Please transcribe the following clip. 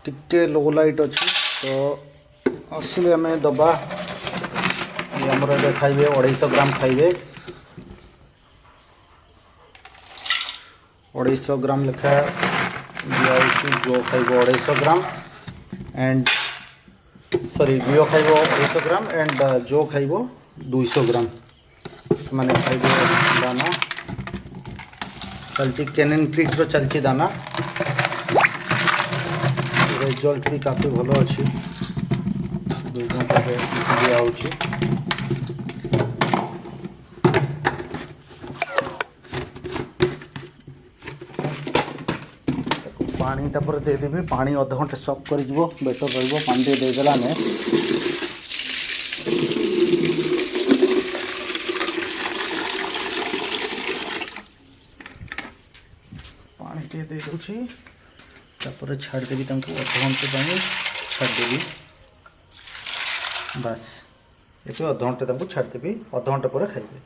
टिके लो लाइट अच्छी तो असली आम दबा आमर ये खाइबे 250 ग्राम खाइबे 250 ग्राम लेखा दिया जो खाइब 250 ग्राम एंड सॉरी बियो खाइब 250 ग्राम एंड जो खाइब 200 ग्राम माने खाइबे दाना चलती कैनन फ्लिक्स चलती दाना रिजल्ट भी काफ़ी भल अच्छी 2 घंटा दिया पानी तापर देदेवी पानी अध घंटे सक कर बेटर रही देदेला ने पानी टे दे दूची तापर छाड़देवी अध घंटे छाड़देवी बस ये अध घंटे छाड़देवी अध घंटे पर खाइबे।